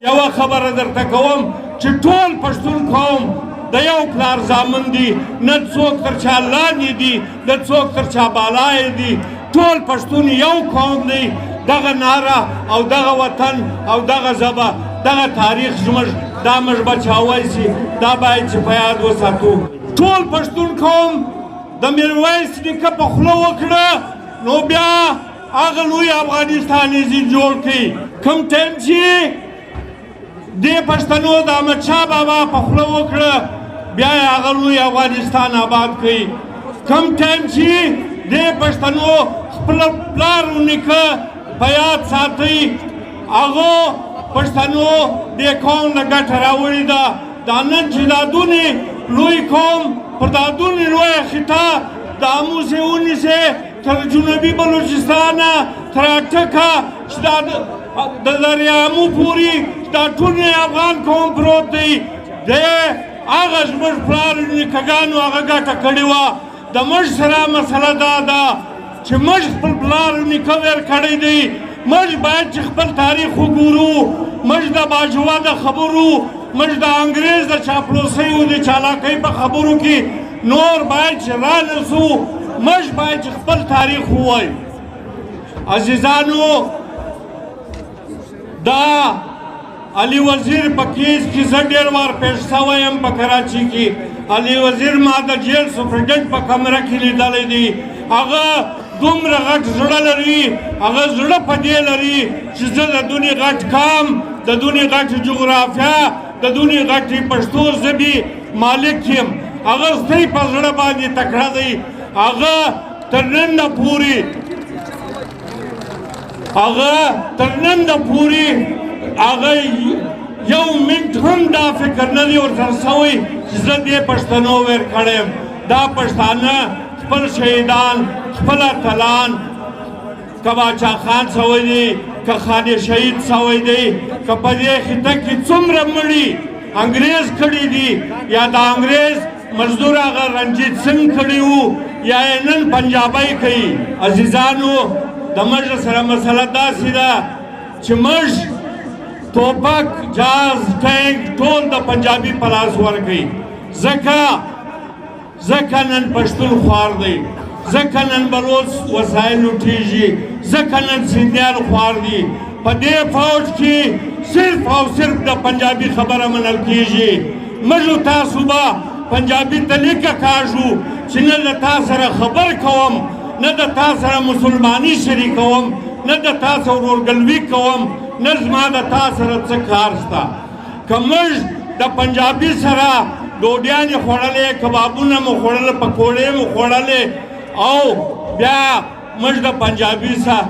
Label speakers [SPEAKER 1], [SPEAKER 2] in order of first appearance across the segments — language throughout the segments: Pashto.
[SPEAKER 1] یوه خبره درته کوم چې ټول پښتون قوم د یو پلار زامن دي، نه څوک تر چا لاندې دي، نه څوک تر چا بالای دي، ټول پښتون یو قوم دی. دغه ناره او دغه وطن او دغه ژبه دغه تاریخ زموږ دا موږ بچاوی سي، دا باید چې په یاد وساتو. ټول پښتون قوم د میرویس نیکه په خوله وکړه نو بیا هغه لوی افغانستان یې جوړ کړي. کوم ټایم چې دې پښتنو د احمدشاه بابا په خوله وکړه بیا یې هغه لوی افغانستان آباد کړي. کوم ټایم چې دې پښتنو خپل پلار نیکه په یاد ساتئ، هغو پښتنو دې قوم نه ګټه راوړې ده. دا نن چې دا دونې لوی قوم پر دا دونې لویه خطه د اموزې ونیسې تر جنوبي بلوچستانه تر اټکه چې دا د دریامو پورې دا ټول افغان قوم پروت دی. دی هغه زموږ پلار نیکهګانو هغه ګټه کړې وه. د موږ سره مسله دا ده چې موږ خپل پلار نیکه ویر کړی دی. موږ باید چې خپل تاریخ وګورو، موږ د باجوه د خبرو، موږ د انګریز د چاپلوسیو د چالاکۍ په خبرو کې نور باید چې رانسو. موږ باید چې خپل تاریخ ووایو. عزیزانو، دا علي وزیر په کیس کې زه ډېر وار پیش شوی یم په کراچي کې. علي وزیر ما د جیل سپرنټنډنټ په کمره کې لیدلی دی. هغه دومره غټ زړه لري، هغه زړه په دې لري چې زه د دونې غټ کام، د دونې غټ جغرافیا، د دونې غټې پښتو ژبې مالک یم. هغه ستۍ په زړه باندې تکړه دی. هغه تر ننه پورې هغه یو منټ هم دا فکر نه دی ورسره سوی چې زه دې پښتنو ویر کړی یم. دا پښتانه خپل شهیدان، خپل اتلان، که باچا خان سوی دی، که خان شهید سوی دی، که په دې خطه کې څومره مړي انګریز کړي دي، یا د انګریز مزدور هغه رنجیت سنګ کړي وو، یا یې نن پنجابی کوي. عزیزانو، د موږ سره مسله داسې ده چې موږ توپک، جاز، ټینک ټول د پنجابي په لاس ورکوي. ځکه نن پښتون خوار دی، ځکه نن بلوچ وسایل لوټېږي، ځکه نن سیندیان خوار دي. په دې فوج کې صرف او صرف د پنجابي خبره منل کېږي. موږ تاسو به پنجابي ته لیکه کاږو چې نه د تا سره خبر کوم، نه د تا سره مسلماني شریکوم، نه د تا سره ورورګلوي کوم، نه زما د تا سره څه کار شته. که موږ د پنجابي سره ډوډیانې خوړلې، کبابونه مو خوړل، پکوړې مو خوړلې، او بیا موږ د پنجابي سره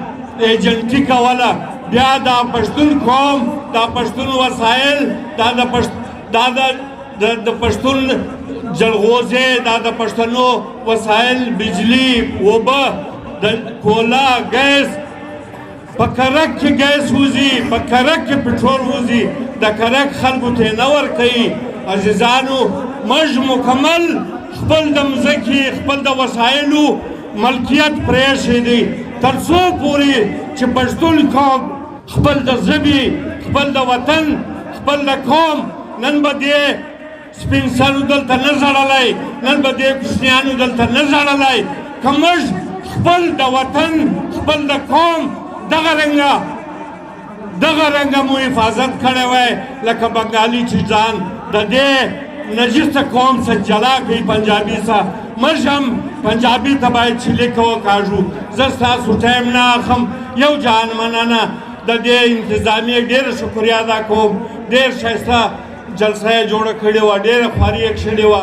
[SPEAKER 1] ایجنټي کوله، بیا دا پښتون قوم، دا پښتون وسایل، دا د پښتون جلغوزې، دا د پښتنو وسایل، بجلی، اوبه، د کولا، ګیس، په کرک کې ګیس وځي، په کرک کې پټرول وځي، د کرک خلکو ته یې نه ورکوي. عزیزانو، موږ مکمل خپل د مځکې، خپل د وسایلو ملکیت پرېښی دی، تر څو پورې چې پښتون قوم خپل د ژبې، خپل د وطن، خپل د قوم، نن به دې سپین سرو دلته نه ژړلی، نن به دې کوچنیانو دلته نه ژړلی. که موږ خپل د وطن، خپل د قوم دغه رنګه مو حفاظت کړی وی لکه بنګالي چې ځان د دې نجسه قوم څخه جلا کوي پنجابي څخه. موږ هم پنجابي ته باید چې لیکه وکاږو. زه ستاسو ټایم نه اخلم. یو جهان مننه. د دې انتظامیې ډېره شکریه ادا کوم. ډېر ښایسته جلسه یې جوړه کړې وه، ډېره خواري یې کښلې وه.